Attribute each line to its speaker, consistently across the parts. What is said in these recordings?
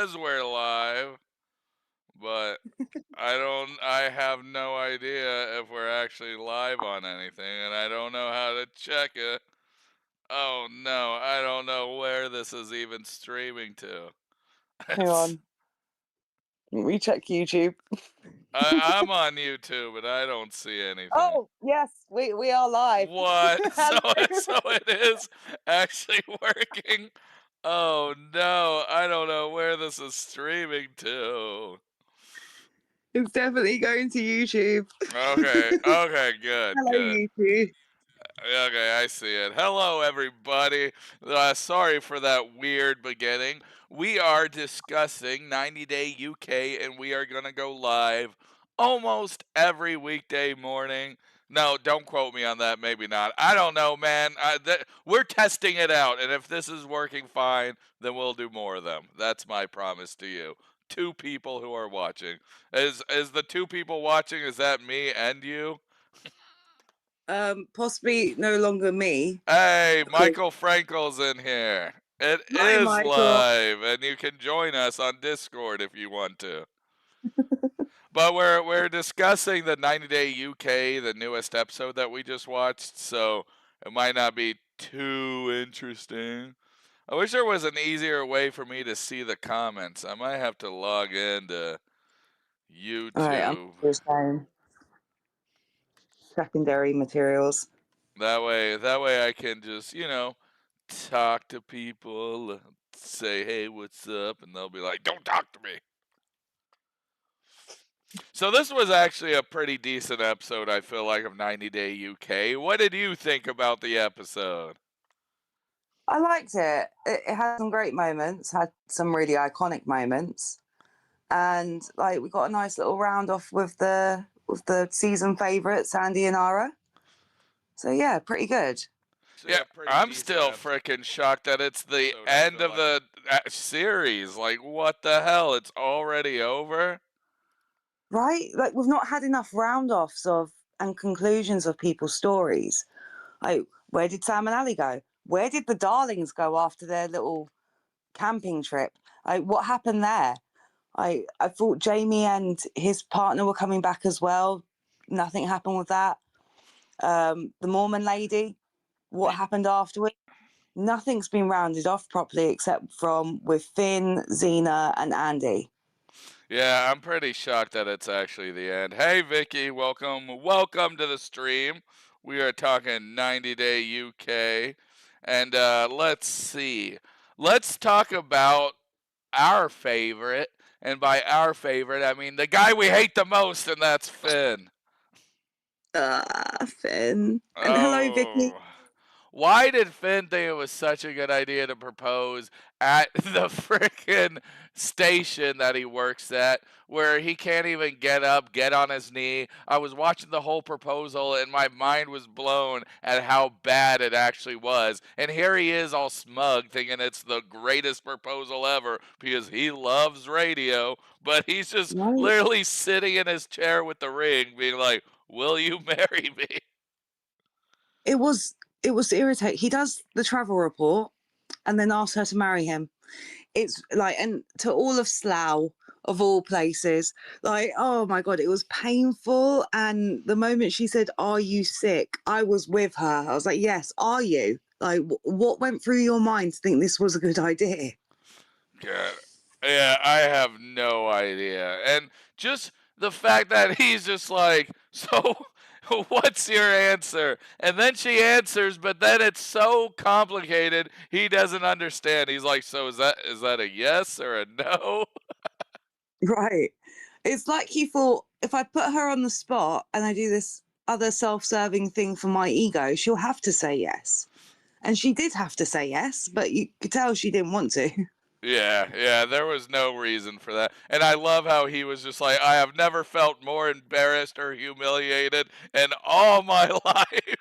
Speaker 1: says we're live, but I have no idea if we're actually live on anything, and I don't know how to check it. Oh no, I don't know where this is even streaming to.
Speaker 2: Hang
Speaker 1: It's,
Speaker 2: on. Let me check YouTube.
Speaker 1: I'm on YouTube, but I don't see anything.
Speaker 2: Oh, yes, we are live.
Speaker 1: What? So
Speaker 2: Hello.
Speaker 1: so it is actually working. Oh no, I don't know where this is streaming to.
Speaker 2: It's definitely going to YouTube.
Speaker 1: Okay, good,
Speaker 2: Hello,
Speaker 1: good.
Speaker 2: YouTube.
Speaker 1: Okay, I see it. Hello, everybody. Sorry for that weird beginning. We are discussing 90 Day UK, and we are going to go live almost every weekday morning. No, don't quote me on that. Maybe not. I don't know, man. We're testing it out, and if this is working fine, then we'll do more of them. That's my promise to you. Two people who are watching. Is the two people watching? Is that me and you?
Speaker 2: Possibly no longer me.
Speaker 1: Hey,
Speaker 2: Because
Speaker 1: Michael Frankel's in here. It
Speaker 2: hi,
Speaker 1: is
Speaker 2: Michael.
Speaker 1: live, and you can join us on Discord if you want to. But we're discussing the 90 Day UK, the newest episode that we just watched, so it might not be too interesting. I wish there was an easier way for me to see the comments. I might have to log into
Speaker 2: All right, I'm
Speaker 1: YouTube.
Speaker 2: just saying secondary materials.
Speaker 1: That way I can just, talk to people, say, hey, what's up? And they'll be like, don't talk to me. So this was actually a pretty decent episode, I feel like, of 90 Day UK. What did you think about the episode?
Speaker 2: I liked it. It had some great moments, had some really iconic moments, and like we got a nice little round off with the season favourites, Sandy and Ara. So yeah, pretty good.
Speaker 1: Yeah, I'm still freaking shocked that it's the end of the series. Like, what the hell? It's already over?
Speaker 2: Right? Like we've not had enough round offs of and conclusions of people's stories. Like, where did Sam and Ali go? Where did the darlings go after their little camping trip? Like, what happened there? I thought Jamie and his partner were coming back as well. Nothing happened with that. The Mormon lady, what happened afterwards? Nothing's been rounded off properly except from with Finn, Xena, and Andy.
Speaker 1: Yeah, I'm pretty shocked that it's actually the end. Hey, Vicky, welcome to the stream. We are talking 90 Day UK, and let's see. Let's talk about our favorite, and by our favorite, I mean the guy we hate the most, and that's Finn.
Speaker 2: Finn. And hello, Vicky.
Speaker 1: Oh. Why did Finn think it was such a good idea to propose at the frickin' station that he works at, where he can't even get up, get on his knee? I was watching the whole proposal, and my mind was blown at how bad it actually was. And here he is, all smug, thinking it's the greatest proposal ever because he loves radio, but he's just
Speaker 2: Right.
Speaker 1: literally sitting in his chair with the ring, being like, "Will you marry me?"
Speaker 2: It was irritating. He does the travel report and then asks her to marry him. It's like, and to all of Slough, of all places, like, oh my god, it was painful. And the moment she said, "Are you sick?" I was with her. I was like, "Yes, are you?" Like, what went through your mind to think this was a good idea?
Speaker 1: God. Yeah, I have no idea. And just the fact that he's just like, so what's your answer? And then she answers, but then it's so complicated, he doesn't understand. He's like, so is that a yes or a no?
Speaker 2: Right. It's like he thought, if I put her on the spot and I do this other self-serving thing for my ego, she'll have to say yes. And she did have to say yes, but you could tell she didn't want to.
Speaker 1: Yeah, there was no reason for that. And I love how he was just like, I have never felt more embarrassed or humiliated in all my life.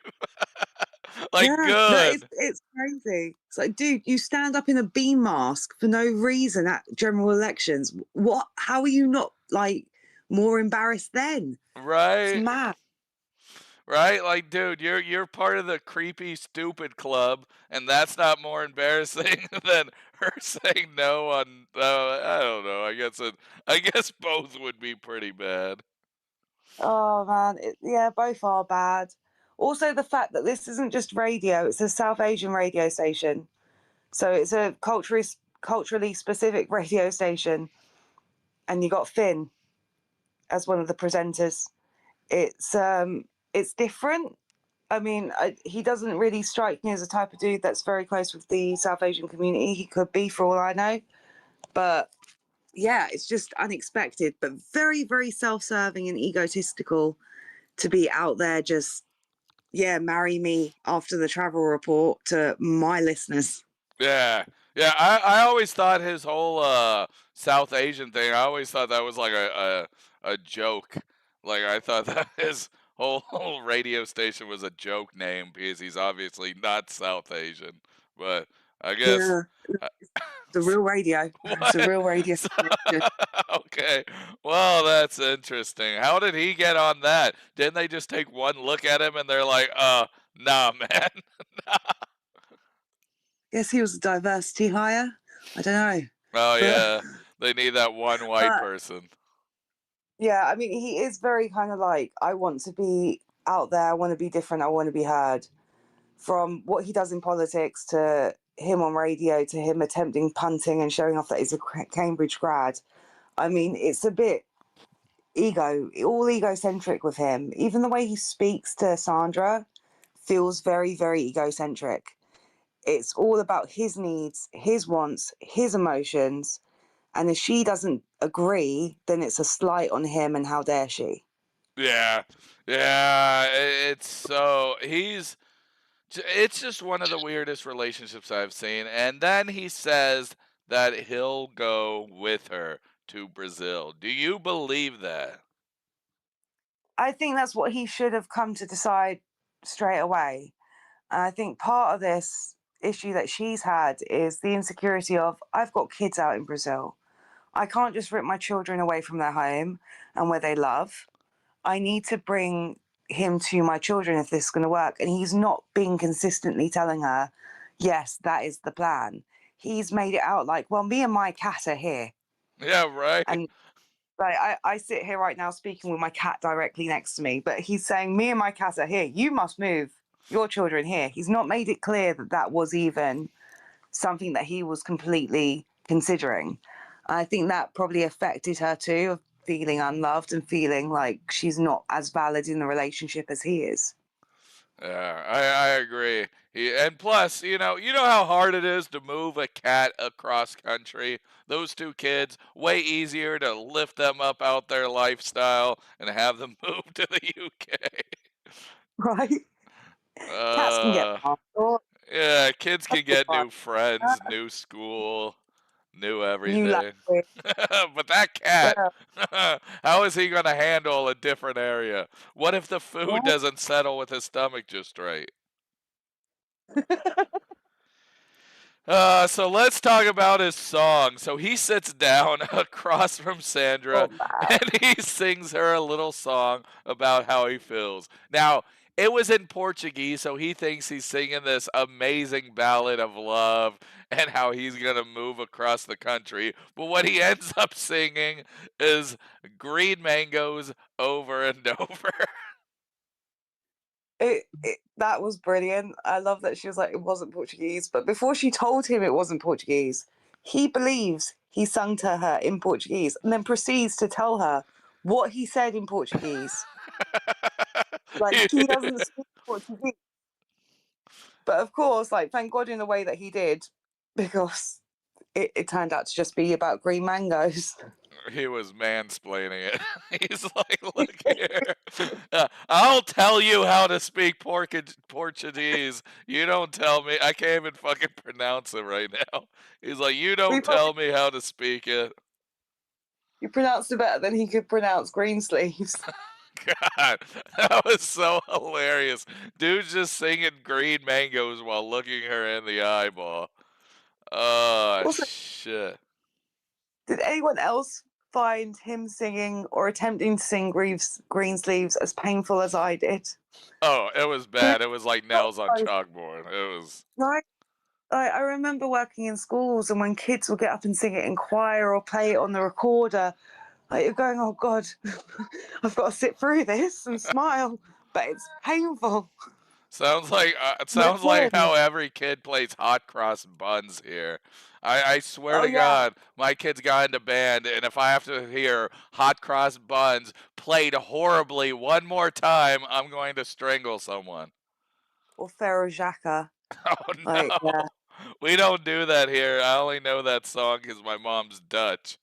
Speaker 1: Like,
Speaker 2: Yeah, no,
Speaker 1: good.
Speaker 2: it's crazy. It's like, dude, you stand up in a bean mask for no reason at general elections. What? How are you not like more embarrassed then? It's
Speaker 1: Right?
Speaker 2: mad.
Speaker 1: Right? Like, dude, you're part of the creepy stupid club, and that's not more embarrassing than her saying no on I don't I guess both would be pretty bad.
Speaker 2: Oh man, yeah, both are bad. Also, the fact that this isn't just radio; it's a South Asian radio station, so it's a culturally specific radio station, and you got Finn as one of the presenters. It's different. I mean, he doesn't really strike me as a type of dude that's very close with the South Asian community. He could be, for all I know, but yeah, it's just unexpected, but very, very self-serving and egotistical to be out there just, yeah, marry me after the travel report to my listeners.
Speaker 1: Yeah. Yeah, I always thought his whole South Asian thing, I always thought that was like a joke. Like I thought that his whole radio station was a joke name because he's obviously not South Asian. But I guess
Speaker 2: Yeah,
Speaker 1: uh,
Speaker 2: the real radio. It's a
Speaker 1: what?
Speaker 2: real radio
Speaker 1: So-
Speaker 2: station.
Speaker 1: okay. Well, that's interesting. How did he get on that? Didn't they just take one look at him and they're like, nah, man.
Speaker 2: Guess he was a diversity hire. I don't know,
Speaker 1: Oh
Speaker 2: but
Speaker 1: yeah, they need that one white
Speaker 2: but
Speaker 1: person.
Speaker 2: yeah, I mean, he is very kind of like, I want to be out there. I want to be different. I want to be heard. From what he does in politics to him on radio to him attempting punting and showing off that he's a Cambridge grad. I mean, it's a bit all egocentric with him. Even the way he speaks to Sandra feels very, very egocentric. It's all about his needs, his wants, his emotions. And if she doesn't agree, then it's a slight on him and how dare she.
Speaker 1: Yeah, yeah. It's so it's just one of the weirdest relationships I've seen. And then he says that he'll go with her to Brazil. Do you believe that?
Speaker 2: I think that's what he should have come to decide straight away. And I think part of this issue that she's had is the insecurity of, I've got kids out in Brazil. I can't just rip my children away from their home and where they love. I need to bring him to my children if this is going to work. And he's not been consistently telling her, yes, that is the plan. He's made it out like, well, me and my cat are here.
Speaker 1: Yeah, right.
Speaker 2: And like, I sit here right now speaking with my cat directly next to me, but he's saying, me and my cat are here. You must move your children here. He's not made it clear that that was even something that he was completely considering. I think that probably affected her too, of feeling unloved and feeling like she's not as valid in the relationship as he is.
Speaker 1: Yeah, I agree. And plus, you know how hard it is to move a cat across country. Those two kids, way easier to lift them up out their lifestyle and have them move to the UK.
Speaker 2: Right? Cats can get
Speaker 1: Uh,
Speaker 2: passport.
Speaker 1: yeah, kids
Speaker 2: That's
Speaker 1: can
Speaker 2: the
Speaker 1: get
Speaker 2: fun.
Speaker 1: new friends, new school, new
Speaker 2: New
Speaker 1: everything.
Speaker 2: language.
Speaker 1: But that cat,
Speaker 2: Yeah.
Speaker 1: how is he going to handle a different area? What if the food
Speaker 2: Right?
Speaker 1: doesn't settle with his stomach just right? So let's talk about his song. So he sits down across from Sandra
Speaker 2: Oh, man.
Speaker 1: and he sings her a little song about how he feels. Now, it was in Portuguese, so he thinks he's singing this amazing ballad of love and how he's going to move across the country. But what he ends up singing is green mangoes over and over.
Speaker 2: That was brilliant. I love that she was like, it wasn't Portuguese. But before she told him it wasn't Portuguese, he believes he sung to her in Portuguese and then proceeds to tell her what he said in Portuguese. Like, he doesn't speak Portuguese. But of course, like, thank God in the way that he did, because it turned out to just be about green mangoes.
Speaker 1: He was mansplaining it. He's like, "Look here, I'll tell you how to speak Portuguese. You don't tell me. I can't even fucking pronounce it right now." He's like, "You
Speaker 2: We
Speaker 1: don't
Speaker 2: probably
Speaker 1: tell me how to speak it."
Speaker 2: he pronounced it better than he could pronounce green sleeves.
Speaker 1: God, that was so hilarious. Dude's just singing green mangoes while looking her in the eyeball. Oh
Speaker 2: Also,
Speaker 1: shit.
Speaker 2: did anyone else find him singing or attempting to sing green sleeves as painful as I did?
Speaker 1: Oh, it was
Speaker 2: Because
Speaker 1: bad. It was like
Speaker 2: felt
Speaker 1: nails on
Speaker 2: so
Speaker 1: chalkboard. It was.
Speaker 2: right. I remember working in schools, and when kids would get up and sing it in choir or play it on the recorder, like you're going, "Oh God, I've got to sit through this and smile," but it's painful.
Speaker 1: It
Speaker 2: We're
Speaker 1: sounds like how
Speaker 2: twins.
Speaker 1: every kid plays hot cross buns here. I swear
Speaker 2: Oh
Speaker 1: to
Speaker 2: yeah,
Speaker 1: God, my kids got into band, and if I have to hear hot cross buns played horribly one more time, I'm going to strangle someone.
Speaker 2: or Pharaoh Jacques.
Speaker 1: Oh
Speaker 2: Like
Speaker 1: no, we don't do that here. I only know that song because my mom's Dutch.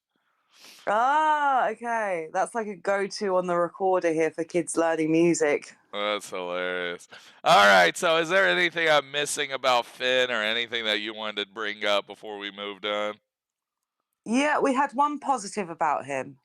Speaker 2: okay, that's like a go-to on the recorder here for kids learning music.
Speaker 1: That's hilarious. All right, so is there anything I'm missing about Finn or anything that you wanted to bring up before we moved on?
Speaker 2: Yeah, we had one positive about him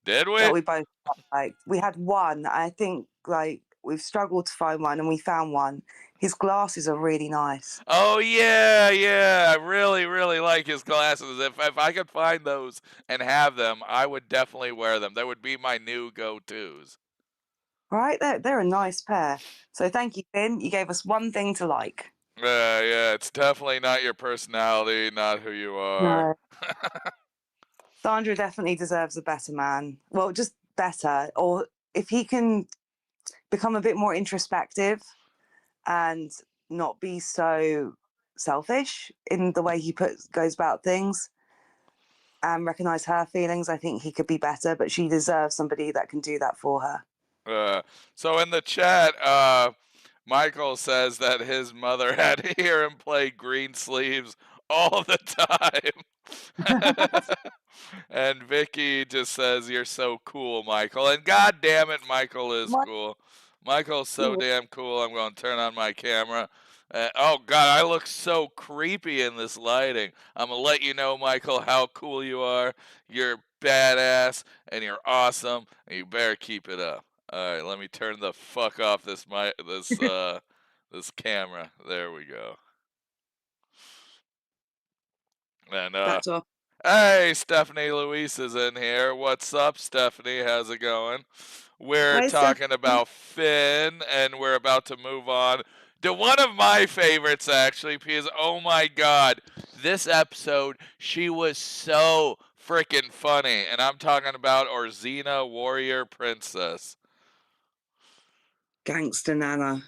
Speaker 1: Did
Speaker 2: that
Speaker 1: we?
Speaker 2: we both liked. We had one. I think like we've struggled to find one, and we found one. His glasses are really nice.
Speaker 1: Oh yeah, yeah. I really, really like his glasses. If I could find those and have them, I would definitely wear them. They would be my new go-tos.
Speaker 2: Right? They're a nice pair. So thank you, Finn. You gave us one thing to like.
Speaker 1: Yeah, it's definitely not your personality, not who you are.
Speaker 2: No. Sandra definitely deserves a better man. Well, just better. Or if he can become a bit more introspective and not be so selfish in the way he goes about things and recognize her feelings, I think he could be better, but she deserves somebody that can do that for her.
Speaker 1: Uh, so in the chat, Michael says that his mother had to hear him play Green Sleeves all the time. And Vicky just says, "You're so cool, Michael." And God damn it, Michael is
Speaker 2: My,
Speaker 1: cool. Michael's so damn cool. I'm going to turn on my camera. Oh God, I look so creepy in this lighting. I'm gonna let you know, Michael, how cool you are. You're badass and you're awesome, and you better keep it up. All right, let me turn the fuck off this camera. There we go. And
Speaker 2: back to our
Speaker 1: hey, Stephanie Luis is in here. What's up, Stephanie? How's it going? We're
Speaker 2: Hi,
Speaker 1: talking
Speaker 2: Stephanie.
Speaker 1: about Finn, and we're about to move on to one of my favorites, actually, because oh my god, this episode, she was so freaking funny. And I'm talking about Orzina, Warrior Princess.
Speaker 2: Gangster Nana.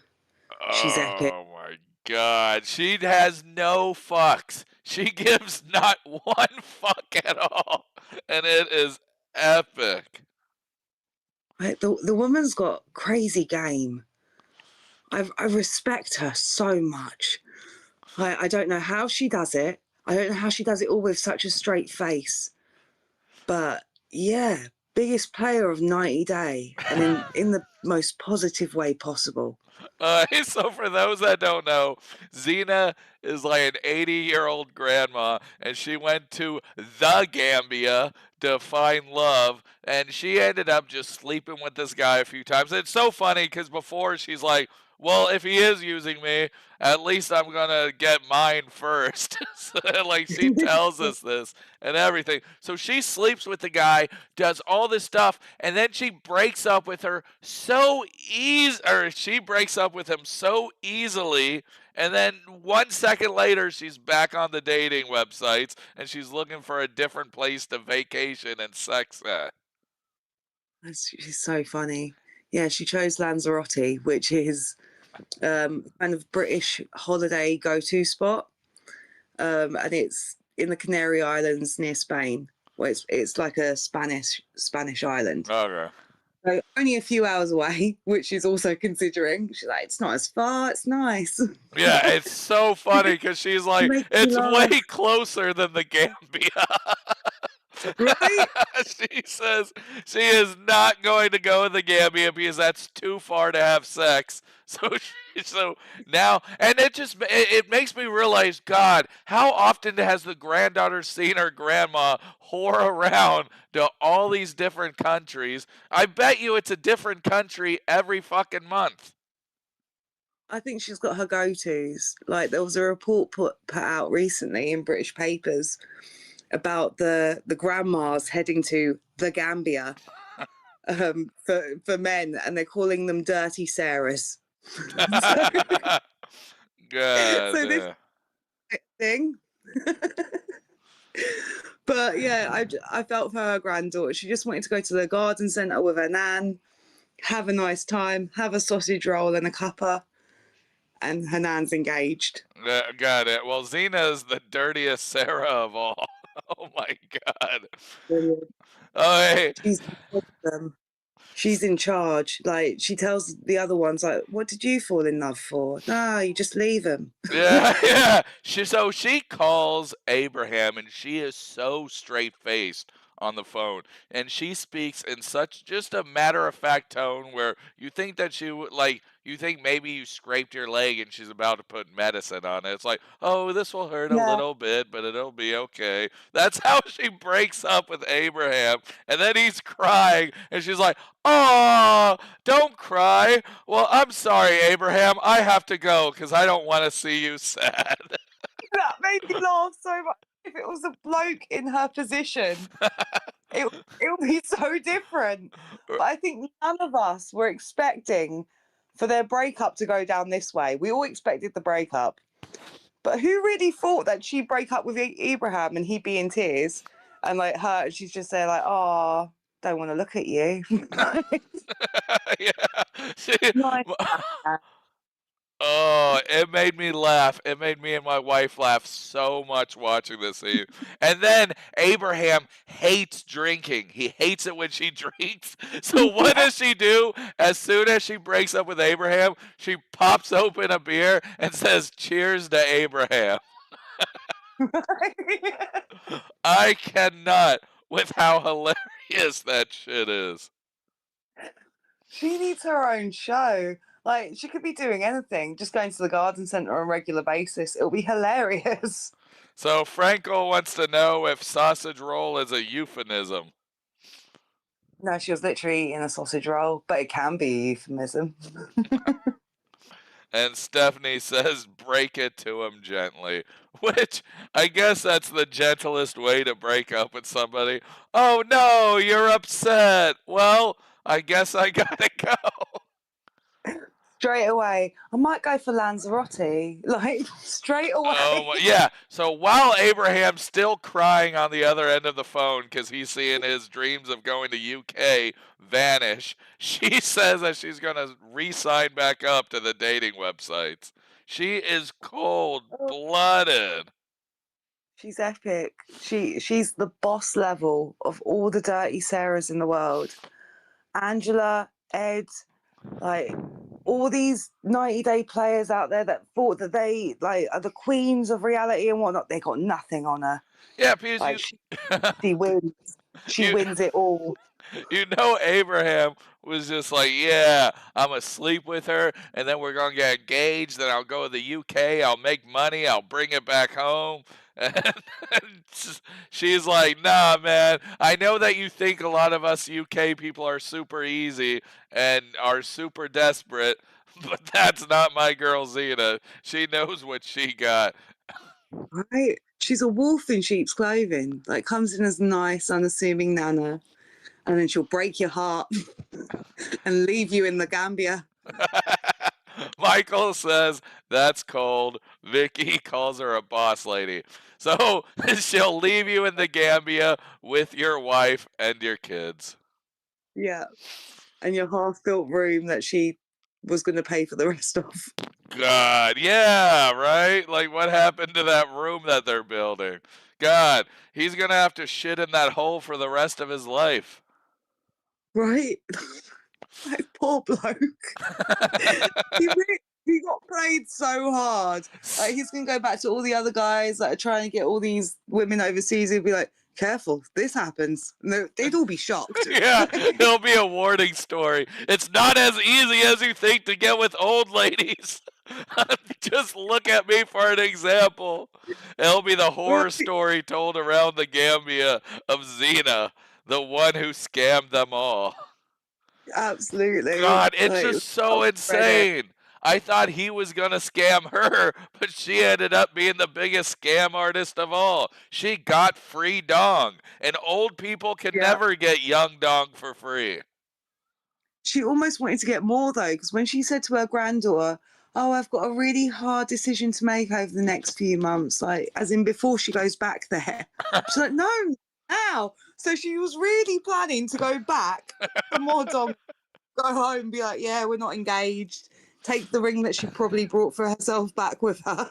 Speaker 2: She's epic.
Speaker 1: Oh my god. She has no fucks. She gives not one fuck at all. And it is epic.
Speaker 2: Like, the woman's got crazy game. I respect her so much. I don't know how she does it. I don't know how she does it all with such a straight face. But yeah, biggest player of 90 Day and in the most positive way possible.
Speaker 1: So for those that don't know, Xena is like an 80-year-old grandma, and she went to the Gambia to find love, and she ended up just sleeping with this guy a few times. It's so funny because before she's like, well, if he is using me, at least I'm gonna get mine first. So, like she tells us this and everything. So she sleeps with the guy, does all this stuff, and then she breaks up with her so easy, or she breaks up with him so easily, and then 1 second later she's back on the dating websites and she's looking for a different place to vacation and sex at.
Speaker 2: She's so funny. Yeah, she chose Lanzarote, which is kind of British holiday go-to spot, and it's in the Canary Islands near Spain. Well, it's like a Spanish island.
Speaker 1: Okay.
Speaker 2: So only a few hours away, which she's also considering. She's like, it's not as far. It's nice.
Speaker 1: Yeah, it's so funny because she's like,
Speaker 2: Makes me
Speaker 1: it's way
Speaker 2: laugh,
Speaker 1: closer than the Gambia.
Speaker 2: right?
Speaker 1: She says she is not going to go in the Gambia because that's too far to have sex. So now, and it makes me realize, God, how often has the granddaughter seen her grandma whore around to all these different countries? I bet you it's a different country every fucking month.
Speaker 2: I think she's got her go-tos. Like there was a report put out recently in British papers about the grandmas heading to the Gambia for men, and they're calling them dirty Sarahs. so,
Speaker 1: God,
Speaker 2: so this thing. But yeah, I felt for her granddaughter. She just wanted to go to the garden centre with her nan, have a nice time, have a sausage roll and a cuppa, and her nan's engaged.
Speaker 1: Got it. Well, Xena's the dirtiest Sarah of all. Oh my god.
Speaker 2: Brilliant.
Speaker 1: Oh, hey.
Speaker 2: She's she's in charge. Like she tells the other ones, like, "What did you fall in love for? No, you just leave him."
Speaker 1: Yeah, yeah. She calls Abraham, and she is so straight faced on the phone, and she speaks in such just a matter of fact tone where you think that she would like you think maybe you scraped your leg and she's about to put medicine on it. It's like, oh, this will hurt a
Speaker 2: Yeah,
Speaker 1: little bit, but it'll be okay. That's how she breaks up with Abraham, and then he's crying, and she's like, oh, don't cry. Well, I'm sorry, Abraham. I have to go because I don't want to see you sad.
Speaker 2: that made me laugh so much. If it was a bloke in her position, it would be so different. But I think none of us were expecting for their breakup to go down this way. We all expected the breakup. But who really thought that she'd break up with Abraham and he'd be in tears and like her, she's just there like, oh, don't want to look at you.
Speaker 1: Yeah.
Speaker 2: Nice.
Speaker 1: Oh, it made me laugh. It made me and my wife laugh so much watching this scene. And then Abraham hates drinking. He hates it when she drinks. So what
Speaker 2: Yeah.
Speaker 1: does she do? As soon as she breaks up with Abraham, she pops open a beer and says, "Cheers to Abraham." I cannot with how hilarious that shit is.
Speaker 2: She needs her own show. Like she could be doing anything, just going to the garden centre on a regular basis. It'll be hilarious.
Speaker 1: So Frankel wants to know if sausage roll is a euphemism.
Speaker 2: No, she was literally eating a sausage roll, but it can be a euphemism.
Speaker 1: And Stephanie says, break it to him gently. Which, I guess that's the gentlest way to break up with somebody. Oh no, you're upset. Well, I guess I gotta go.
Speaker 2: Straight away, I might go for Lanzarote. Like straight away.
Speaker 1: Yeah. So while Abraham's still crying on the other end of the phone because he's seeing his dreams of going to UK vanish, she says that she's going to re sign back up to the dating websites. She is cold blooded.
Speaker 2: She's epic. She's the boss level of all the dirty Sarahs in the world. Angela, Ed, like all these 90-day players out there that thought that they like are the queens of reality and whatnot, they got nothing on her.
Speaker 1: Yeah, because
Speaker 2: Like she wins. She
Speaker 1: you,
Speaker 2: wins it all.
Speaker 1: you know, Abraham was just like, yeah, I'm gonna sleep with her, and then we're gonna get engaged. Then I'll go to the UK. I'll make money. I'll bring it back home. And she's like, nah, man. I know that you think a lot of us UK people are super easy and are super desperate, but that's not my girl Zena. She knows what she got.
Speaker 2: Right? She's a wolf in sheep's clothing. Like comes in as nice, unassuming Nana, and then she'll break your heart and leave you in the Gambia.
Speaker 1: Michael says that's cold. Vicky calls her a boss lady. So she'll leave you in the Gambia with your wife and your kids.
Speaker 2: Yeah. And your half-built room that she was going to pay for the rest of.
Speaker 1: God, yeah, right? Like what happened to that room that they're building? God, he's gonna have to shit in that hole for the rest of his life.
Speaker 2: Right? Like, poor bloke. He got played so hard. Like, he's going to go back to all the other guys that are trying to get all these women overseas. He'll be like, careful, this happens. No, they'd all be shocked.
Speaker 1: Yeah, it'll be a warning story. It's not as easy as you think to get with old ladies. Just look at me for an example. It'll be the horror story told around the Gambia of Xena, the one who scammed them all.
Speaker 2: Absolutely.
Speaker 1: God, it's
Speaker 2: Like,
Speaker 1: just so insane. I thought he was going to scam her, but she ended up being the biggest scam artist of all. She got free dong, and old people can
Speaker 2: yeah.
Speaker 1: never get young dong for free.
Speaker 2: She almost wanted to get more though, because when she said to her granddaughter, oh, I've got a really hard decision to make over the next few months, like, as in before she goes back there. She's like, no, now. So she was really planning to go back for more dong, go home and be like, yeah, we're not engaged. Take the ring that she probably brought for herself back with her.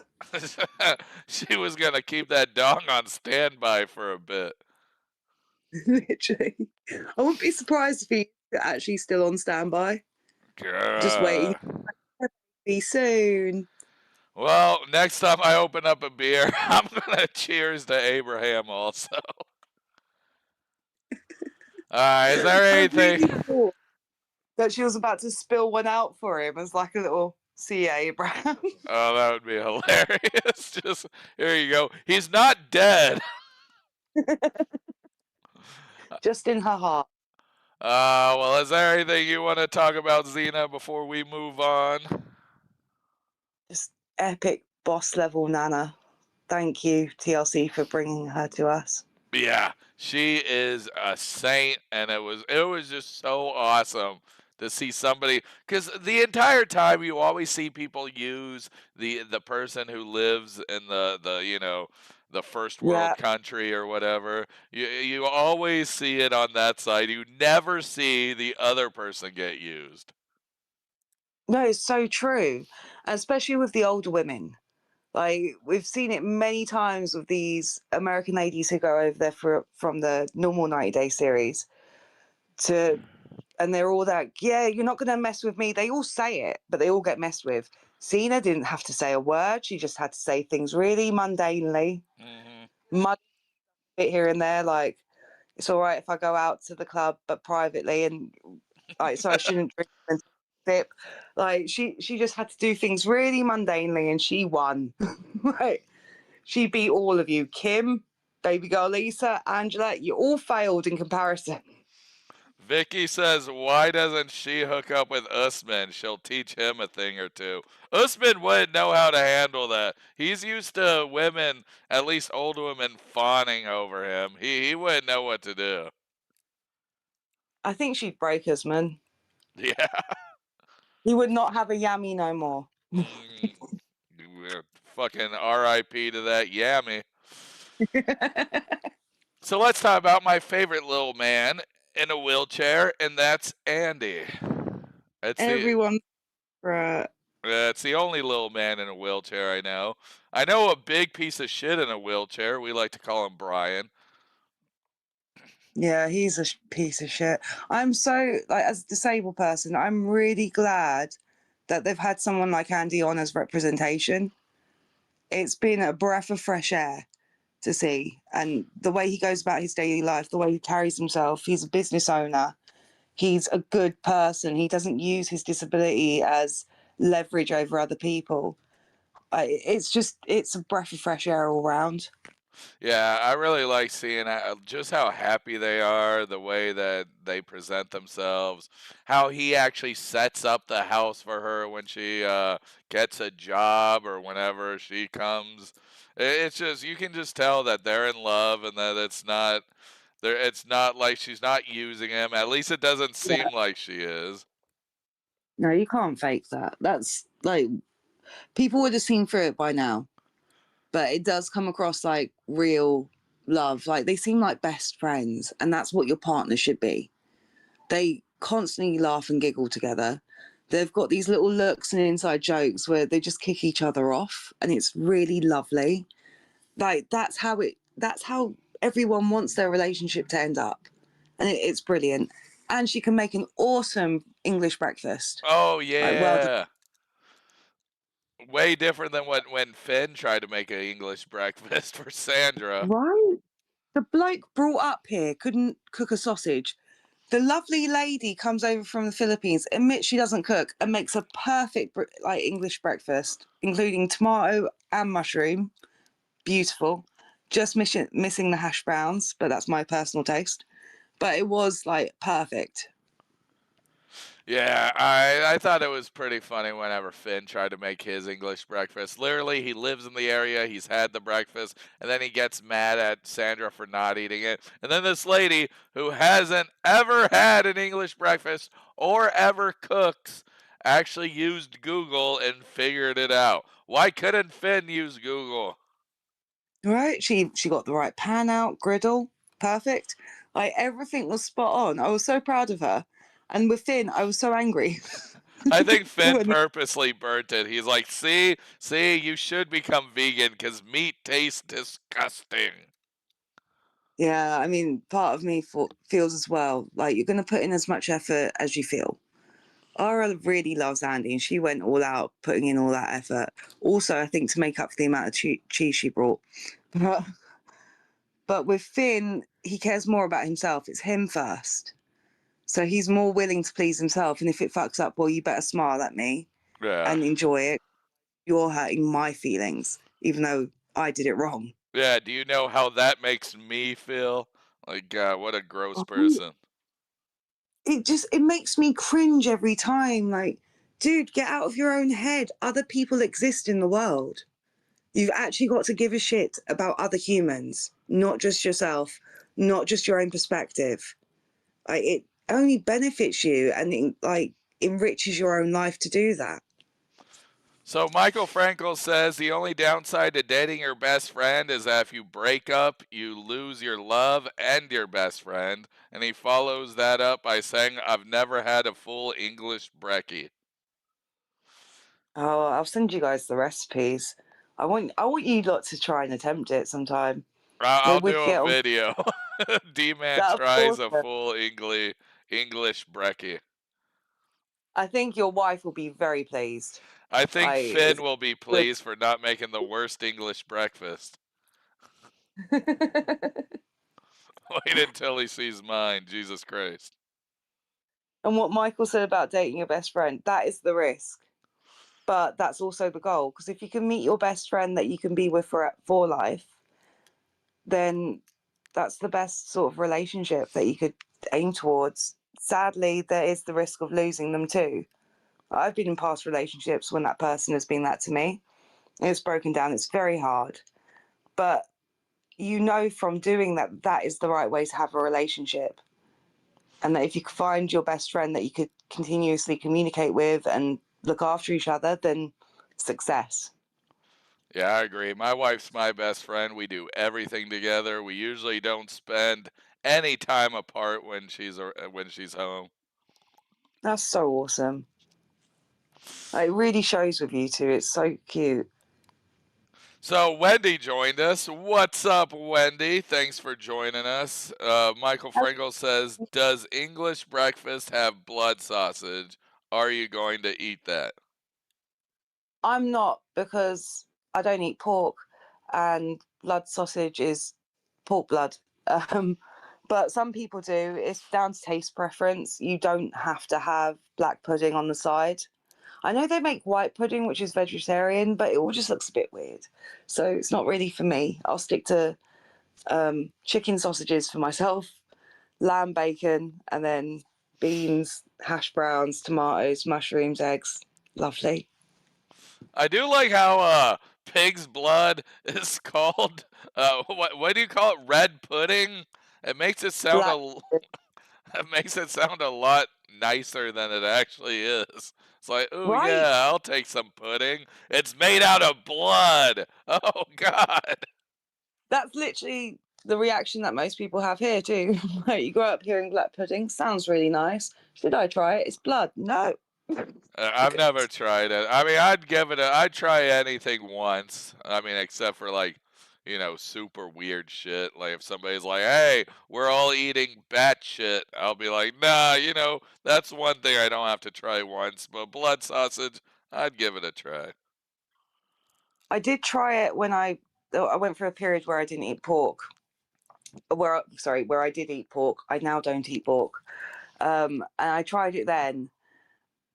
Speaker 1: She was gonna keep that dong on standby for a bit.
Speaker 2: Literally. I wouldn't be surprised if he's actually still on standby, just waiting.
Speaker 1: Grr.
Speaker 2: Be soon.
Speaker 1: Well, next time I open up a beer, I'm gonna cheers to Abraham also. Is there
Speaker 2: I really
Speaker 1: anything?
Speaker 2: thought that she was about to spill one out for him as like a little see ya, Abraham.
Speaker 1: Oh, that would be hilarious. Just here you go. He's not dead.
Speaker 2: Just in her heart.
Speaker 1: Well, is there anything you want to talk about, Xena, before we move on?
Speaker 2: Just epic boss level Nana. Thank you, TLC, for bringing her to us.
Speaker 1: Yeah, she is a saint, and it was just so awesome to see somebody, because the entire time you always see people use the person who lives in the first
Speaker 2: Yeah.
Speaker 1: world country or whatever. You always see it on that side. You never see the other person get used.
Speaker 2: No, it's so true. Especially with the older women. Like we've seen it many times with these American ladies who go over there from the normal 90-day series to, and they're all like, yeah, you're not going to mess with me. They all say it, but they all get messed with. Cena didn't have to say a word. She just had to say things really mundanely,
Speaker 1: Hmm.
Speaker 2: mud bit here and there. Like, it's all right if I go out to the club, but privately, and like, so I shouldn't drink and sip. Like, she just had to do things really mundanely, and she won. Right? She beat all of you. Kim, baby girl Lisa, Angela, you all failed in comparison.
Speaker 1: Vicky says, why doesn't she hook up with Usman? She'll teach him a thing or two. Usman wouldn't know how to handle that. He's used to women, at least old women, fawning over him. He wouldn't know what to do.
Speaker 2: I think she'd break us, man.
Speaker 1: Yeah.
Speaker 2: He would not have a yummy no more.
Speaker 1: Mm, fucking RIP to that Yammy. So let's talk about my favorite little man in a wheelchair, and that's Andy. It's the
Speaker 2: Everyone, right?
Speaker 1: It's the only little man in a wheelchair I know. I know a big piece of shit in a wheelchair. We like to call him Brian.
Speaker 2: Yeah, he's a piece of shit. I'm so like, as a disabled person, I'm really glad that they've had someone like Andy on as representation. It's been a breath of fresh air to see, and the way he goes about his daily life, the way he carries himself. He's a business owner. He's a good person. He doesn't use his disability as leverage over other people. It's a breath of fresh air all round.
Speaker 1: Yeah, I really like seeing just how happy they are, the way that they present themselves, how he actually sets up the house for her when she gets a job or whenever she comes. It's just you can just tell that they're in love and that it's not like she's not using him. At least it doesn't
Speaker 2: Yeah.
Speaker 1: seem like she is.
Speaker 2: No, you can't fake that. That's like people would have seen through it by now. But it does come across like real love. Like they seem like best friends, and that's what your partner should be. They constantly laugh and giggle together. They've got these little looks and inside jokes where they just kick each other off, and it's really lovely. Like that's how everyone wants their relationship to end up, and it's brilliant. And she can make an awesome English breakfast.
Speaker 1: Oh
Speaker 2: Like, well done.
Speaker 1: yeah. Way different than when Finn tried to make an English breakfast for Sandra.
Speaker 2: Right? The bloke brought up here couldn't cook a sausage. The lovely lady comes over from the Philippines, admits she doesn't cook, and makes a perfect like English breakfast, including tomato and mushroom. Beautiful. Just missing the hash browns, but that's my personal taste. But it was like perfect.
Speaker 1: Yeah, I thought it was pretty funny whenever Finn tried to make his English breakfast. Literally, he lives in the area, he's had the breakfast, and then he gets mad at Sandra for not eating it. And then this lady who hasn't ever had an English breakfast or ever cooks actually used Google and figured it out. Why couldn't Finn use Google?
Speaker 2: Right? She got the right pan out, griddle, perfect. Like everything was spot on. I was so proud of her. And with Finn, I was so angry.
Speaker 1: I think Finn
Speaker 2: when,
Speaker 1: purposely burnt it. He's like, see, you should become vegan because meat tastes disgusting.
Speaker 2: yeah, I mean, part of me feels as well like you're going to put in as much effort as you feel. Ara really loves Andy, and she went all out putting in all that effort. Also, I think to make up for the amount of cheese she brought. But, but with Finn, he cares more about himself. It's him first. So he's more willing to please himself. And if it fucks up, well, you better smile at me
Speaker 1: Yeah.
Speaker 2: and enjoy it. You're hurting my feelings, even though I did it wrong.
Speaker 1: Yeah, do you know how that makes me feel? Like, God, what a gross
Speaker 2: Oh,
Speaker 1: person.
Speaker 2: it makes me cringe every time. Like, dude, get out of your own head. Other people exist in the world. You've actually got to give a shit about other humans, not just yourself, not just your own perspective. Like, it only benefits you and it, like enriches your own life to do that.
Speaker 1: So Michael Frankel says the only downside to dating your best friend is that if you break up, you lose your love and your best friend. And he follows that up by saying, I've never had a full English brekkie.
Speaker 2: Oh, I'll send you guys the recipes. I want you lot to try and attempt it sometime.
Speaker 1: I'll
Speaker 2: Maybe we
Speaker 1: do
Speaker 2: could
Speaker 1: a
Speaker 2: get on
Speaker 1: video. D-man
Speaker 2: that. Of
Speaker 1: tries
Speaker 2: course,
Speaker 1: a full English brekkie.
Speaker 2: I think your wife will be very pleased.
Speaker 1: I think Finn
Speaker 2: It's
Speaker 1: will be
Speaker 2: good.
Speaker 1: pleased for not making the worst English breakfast. Wait until he sees mine. Jesus Christ.
Speaker 2: And what Michael said about dating your best friend, that is the risk. But that's also the goal. Because if you can meet your best friend that you can be with for life, then that's the best sort of relationship that you could aim towards. Sadly, there is the risk of losing them too. I've been in past relationships when that person has been that to me. It's broken down. It's very hard. But you know from doing that, that is the right way to have a relationship. And that if you could find your best friend that you could continuously communicate with and look after each other, then success.
Speaker 1: Yeah, I agree. My wife's my best friend. We do everything together. We usually don't spend any time apart when she's home.
Speaker 2: That's so awesome. It really shows with you two. It's so cute.
Speaker 1: So Wendy joined us. What's up, Wendy? Thanks for joining us. Michael Frankel says, "Does English breakfast have blood sausage? Are you going to eat that?"
Speaker 2: I'm not because I don't eat pork, and blood sausage is pork blood. Um, but some people do. It's down to taste preference. You don't have to have black pudding on the side. I know they make white pudding, which is vegetarian, but it all just looks a bit weird. So it's not really for me. I'll stick to chicken sausages for myself, lamb bacon, and then beans, hash browns, tomatoes, mushrooms, eggs. Lovely.
Speaker 1: I do like how pig's blood is called. What do you call it? Red pudding. It makes it sound
Speaker 2: Black,
Speaker 1: a It makes it sound a lot nicer than it actually is. It's like, oh
Speaker 2: right?
Speaker 1: yeah, I'll take some pudding. It's made out of blood. Oh God.
Speaker 2: That's literally the reaction that most people have here too. Like you grow up hearing black pudding, sounds really nice. Should I try it? It's blood. No.
Speaker 1: I've never tried it. I mean, I'd try anything once. I mean, except for like, super weird shit. Like if somebody's like, hey, we're all eating bat shit, I'll be like, nah, that's one thing I don't have to try once. But blood sausage, I'd give it a try.
Speaker 2: I did try it when I went for a period where I didn't eat pork. Where I did eat pork. I now don't eat pork. And I tried it then,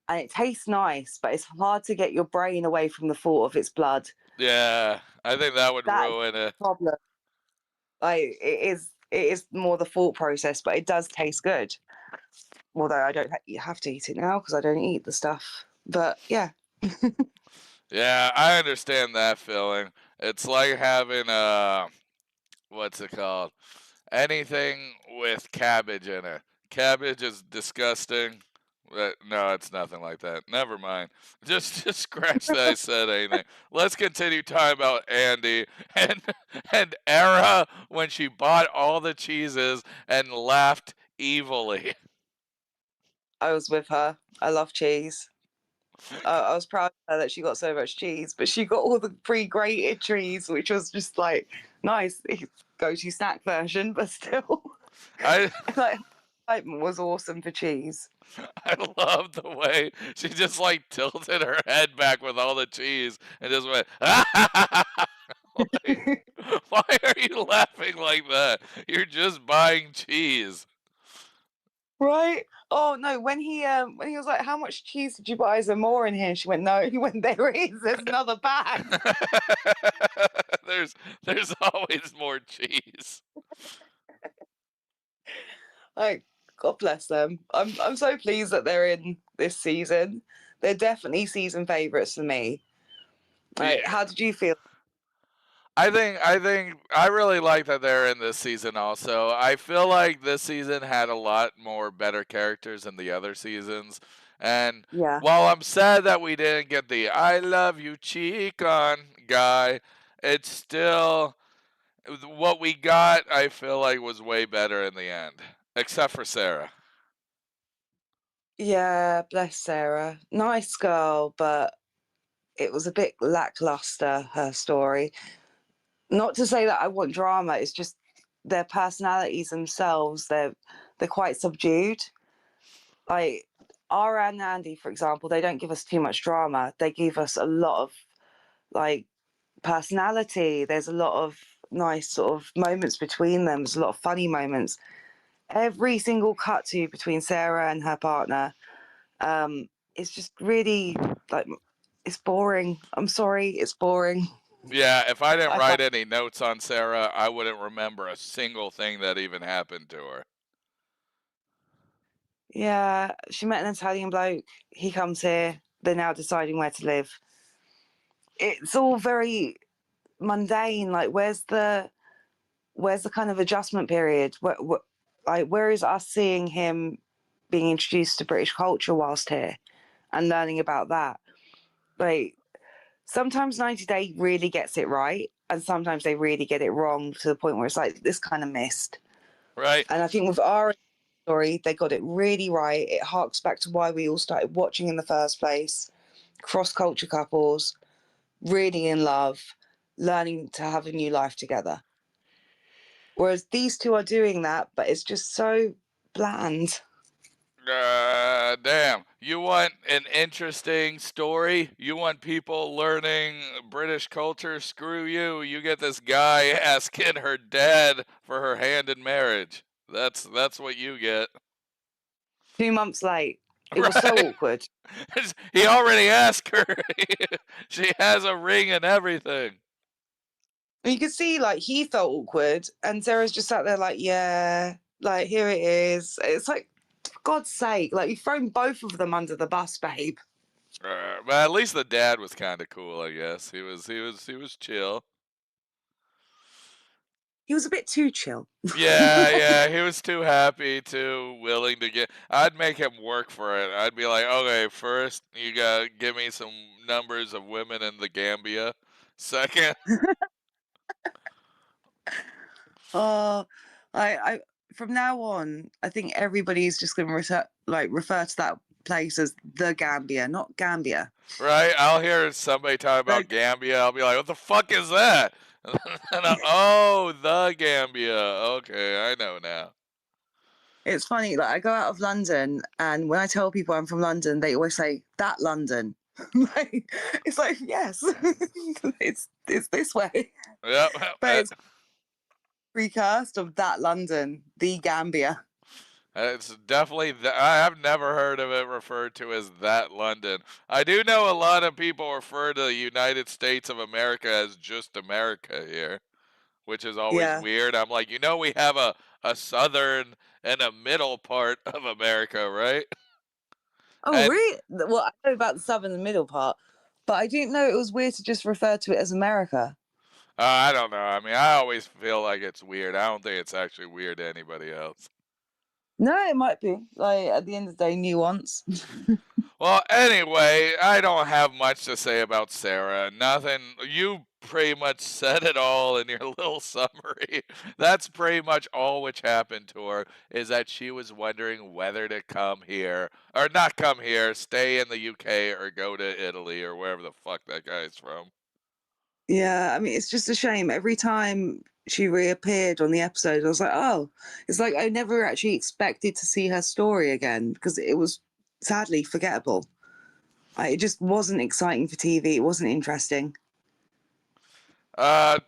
Speaker 2: and it tastes nice, but it's hard to get your brain away from the thought of its blood.
Speaker 1: Yeah, I think that would
Speaker 2: That's
Speaker 1: ruin
Speaker 2: the
Speaker 1: it.
Speaker 2: problem. Like it is more the thought process, but it does taste good. Although I don't have to eat it now because I don't eat the stuff. But yeah,
Speaker 1: Yeah, I understand that feeling. It's like having what's it called? Anything with cabbage in it. Cabbage is disgusting. No, it's nothing like that. Never mind. Just scratch that I said anything. Let's continue talking about Andy and and Era when she bought all the cheeses and laughed evilly.
Speaker 2: I was with her. I love cheese. I was proud of her that she got so much cheese, but she got all the pre-grated cheese, which was just like nice. Go-to snack version, but still,
Speaker 1: I
Speaker 2: like excitement was awesome for cheese.
Speaker 1: I love the way she just like tilted her head back with all the cheese and just went. Like, why are you laughing like that? You're just buying cheese.
Speaker 2: Right? Oh no, when he was like, "How much cheese did you buy? Is there more in here?" She went, "No." He went, "There is. There's another bag."
Speaker 1: there's there's always more cheese.
Speaker 2: Like, God bless them. I'm so pleased that they're in this season. They're definitely season favourites for me. Like,
Speaker 1: Yeah.
Speaker 2: how did you feel?
Speaker 1: I think I really like that they're in this season also. I feel like this season had a lot more better characters than the other seasons. And
Speaker 2: Yeah.
Speaker 1: while I'm sad that we didn't get the I love you cheek on guy, it's still what we got I feel like was way better in the end. Except for Sarah.
Speaker 2: Yeah, bless Sarah. Nice girl, but it was a bit lackluster, her story. Not to say that I want drama, it's just their personalities themselves, they're quite subdued. Like Ara and Andy, for example, they don't give us too much drama. They give us a lot of like personality. There's a lot of nice sort of moments between them. There's a lot of funny moments. Every single cut to between Sarah and her partner, it's just really like it's boring. I'm sorry, it's boring.
Speaker 1: Yeah, if I didn't
Speaker 2: I
Speaker 1: write
Speaker 2: find
Speaker 1: any notes on Sarah, I wouldn't remember a single thing that even happened to her.
Speaker 2: yeah, she met an Italian bloke. He comes here. They're now deciding where to live. It's all very mundane. Like, where's the kind of adjustment period? Where is us seeing him being introduced to British culture whilst here and learning about that? Like, sometimes 90 Day really gets it right, and sometimes they really get it wrong to the point where it's like this kind of missed.
Speaker 1: Right?
Speaker 2: And I think with our story, they got it really right. It harks back to why we all started watching in the first place. Cross culture couples, really in love, learning to have a new life together. Whereas these two are doing that, but it's just so bland.
Speaker 1: Damn. You want an interesting story? You want people learning British culture? Screw you. You get this guy asking her dad for her hand in marriage. That's what you get.
Speaker 2: 2 months late. It was so
Speaker 1: Right?
Speaker 2: awkward.
Speaker 1: He already asked her. She has a ring and everything.
Speaker 2: And you could see like he felt awkward, and Sarah's just sat there like, yeah, like here it is. It's like, for God's sake, like you've thrown both of them under the bus, babe.
Speaker 1: But at least the dad was kind of cool, I guess. He was chill.
Speaker 2: He was a bit too chill.
Speaker 1: Yeah, yeah, he was too happy, too willing to get. I'd make him work for it. I'd be like, okay, first you gotta give me some numbers of women in the Gambia. Second,
Speaker 2: Oh, I from now on, I think everybody's just going to refer to that place as the Gambia, not Gambia.
Speaker 1: right? I'll hear somebody talk about
Speaker 2: Like,
Speaker 1: Gambia. I'll be like, what the fuck is that? Oh, the Gambia. Okay, I know now.
Speaker 2: it's funny. Like I go out of London, and when I tell people I'm from London, they always say that London. Like, it's like yes, it's this way,
Speaker 1: Yep.
Speaker 2: but it's recast of that London, the Gambia.
Speaker 1: It's definitely. I have never heard of it referred to as that London. I do know a lot of people refer to the United States of America as just America here, which is always
Speaker 2: Yeah.
Speaker 1: weird. I'm like, we have a southern and a middle part of America, right?
Speaker 2: Oh,
Speaker 1: And
Speaker 2: really? Well, I know about the southern and middle part, but I didn't know it was weird to just refer to it as America.
Speaker 1: I don't know. I mean, I always feel like it's weird. I don't think it's actually weird to anybody else.
Speaker 2: No, it might be. Like at the end of the day, nuance.
Speaker 1: Well, anyway, I don't have much to say about Sarah. Nothing. You pretty much said it all in your little summary. That's pretty much all which happened to her is that she was wondering whether to come here or not come here, stay in the UK or go to Italy or wherever the fuck that guy's from.
Speaker 2: Yeah, I mean, it's just a shame. Every time she reappeared on the episode, I was like, oh, it's like I never actually expected to see her story again because it was sadly forgettable. It just wasn't exciting for TV. It wasn't interesting.
Speaker 1: Uh,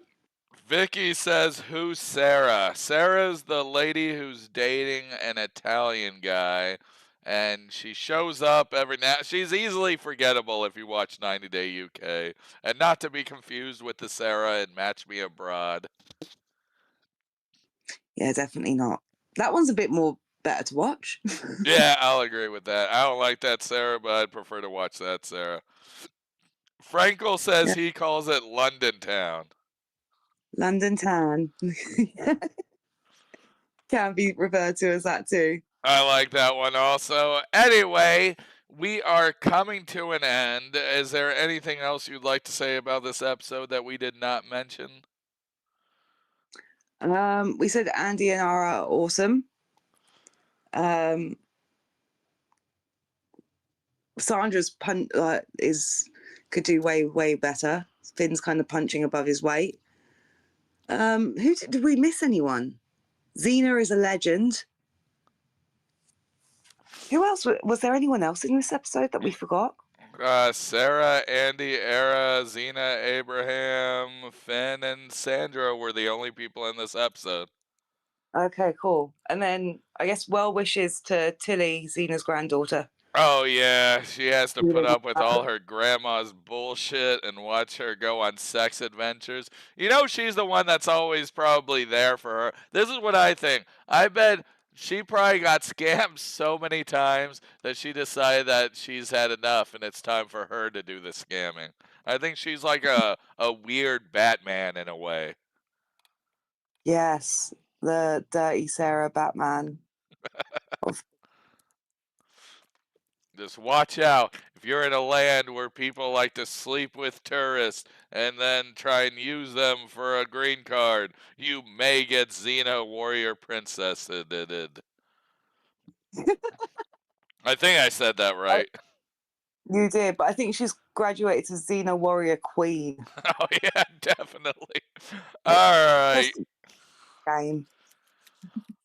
Speaker 1: Vicky says, "Who's Sarah?" Sarah's the lady who's dating an Italian guy, and she shows up every now. She's easily forgettable if you watch 90 Day UK, and not to be confused with the Sarah in Match Me Abroad.
Speaker 2: Yeah, definitely not. That one's a bit more better to watch.
Speaker 1: Yeah, I'll agree with that. I don't like that Sarah, but I'd prefer to watch that Sarah. Frankel says
Speaker 2: Yeah,
Speaker 1: he calls it London Town.
Speaker 2: London Town can be referred to as that too.
Speaker 1: I like that one also. Anyway, we are coming to an end. Is there anything else you'd like to say about this episode that we did not mention?
Speaker 2: We said Andy and Ara are awesome. Um, Sandra's could do way better. Finn's kind of punching above his weight. Did we miss anyone? Xena is a legend. Who else was there? Anyone else in this episode that we forgot?
Speaker 1: Sarah, Andy, Era, Xena, Abraham, Finn, and Sandra were the only people in this episode.
Speaker 2: Okay, cool. And then I guess well wishes to Tilly, Xena's granddaughter.
Speaker 1: Oh yeah, she has to put
Speaker 2: Yeah.
Speaker 1: up with all her grandma's bullshit and watch her go on sex adventures. You know she's the one that's always probably there for her. This is what I think. I bet she probably got scammed so many times that she decided that she's had enough and it's time for her to do the scamming. I think she's like a weird Batman in a way.
Speaker 2: Yes, the dirty Sarah Batman. Of
Speaker 1: Just watch out. If you're in a land where people like to sleep with tourists and then try and use them for a green card, you may get Xena Warrior Princess. I think I said that right.
Speaker 2: You did, but I think she's graduated to Xena Warrior Queen.
Speaker 1: Oh, yeah, definitely.
Speaker 2: Like,
Speaker 1: All right.
Speaker 2: just game.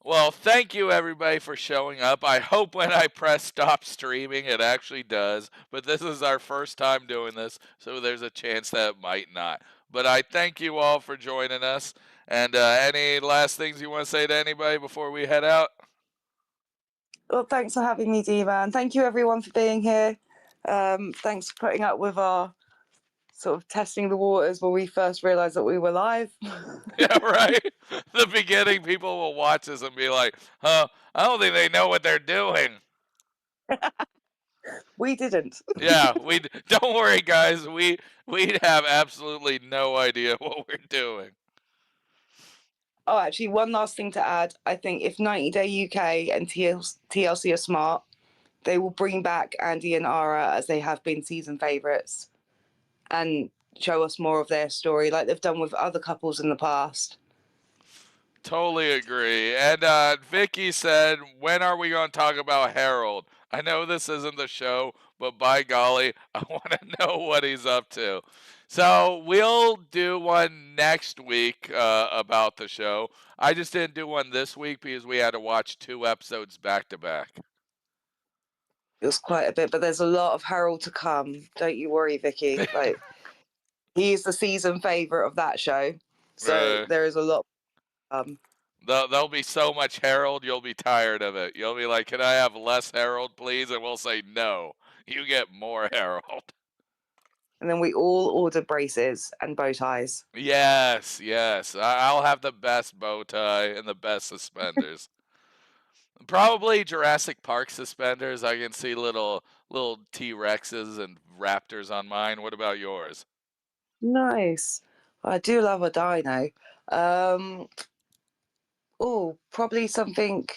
Speaker 1: Well, thank you everybody for showing up. I hope when I press stop streaming it actually does, but this is our first time doing this, so there's a chance that it might not. But I thank you all for joining us. And any last things you want to say to anybody before we head out?
Speaker 2: Well, thanks for having me, Dee-man. Thank you, everyone, for being here. Thanks for putting up with our sort of testing the waters when we first realized that we were live.
Speaker 1: Yeah, right? The beginning, people will watch this and be like, huh, I don't think they know what they're doing.
Speaker 2: We didn't.
Speaker 1: Yeah, we don't worry, guys. We have absolutely no idea what we're doing.
Speaker 2: Oh, actually, one last thing to add. I think if 90 Day UK and TLC are smart, they will bring back Andy and Ara as they have been season favourites and show us more of their story like they've done with other couples in the past.
Speaker 1: Totally agree. And Vicky said, when are we going to talk about Harold? I know this isn't the show, but by golly, I want to know what he's up to. So we'll do one next week about the show. I just didn't do one this week because we had to watch 2 episodes back to back.
Speaker 2: It was quite a bit, but there's a lot of Harold to come. Don't you worry, Vicky. Like he's the season favourite of that show, so there is a lot.
Speaker 1: There'll be so much Harold, you'll be tired of it. You'll be like, can I have less Harold, please? And we'll say, no, you get more Harold.
Speaker 2: And then we all order braces and bow ties.
Speaker 1: Yes, yes. I'll have the best bow tie and the best suspenders. Probably Jurassic Park suspenders. I can see little T-Rexes and raptors on mine. What about yours?
Speaker 2: Nice. I do love a dino. Oh, probably something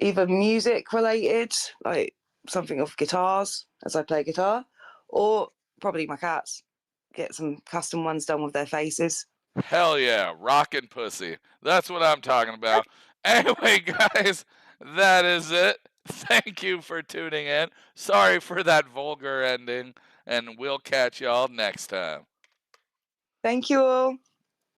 Speaker 2: either music related, like something of guitars, as I play guitar, or probably my cats. Get some custom ones done with their faces.
Speaker 1: Hell yeah, rockin' pussy. That's what I'm talking about. Anyway, guys, that is it. Thank you for tuning in. Sorry for that vulgar ending, and we'll catch y'all next time.
Speaker 2: Thank you all.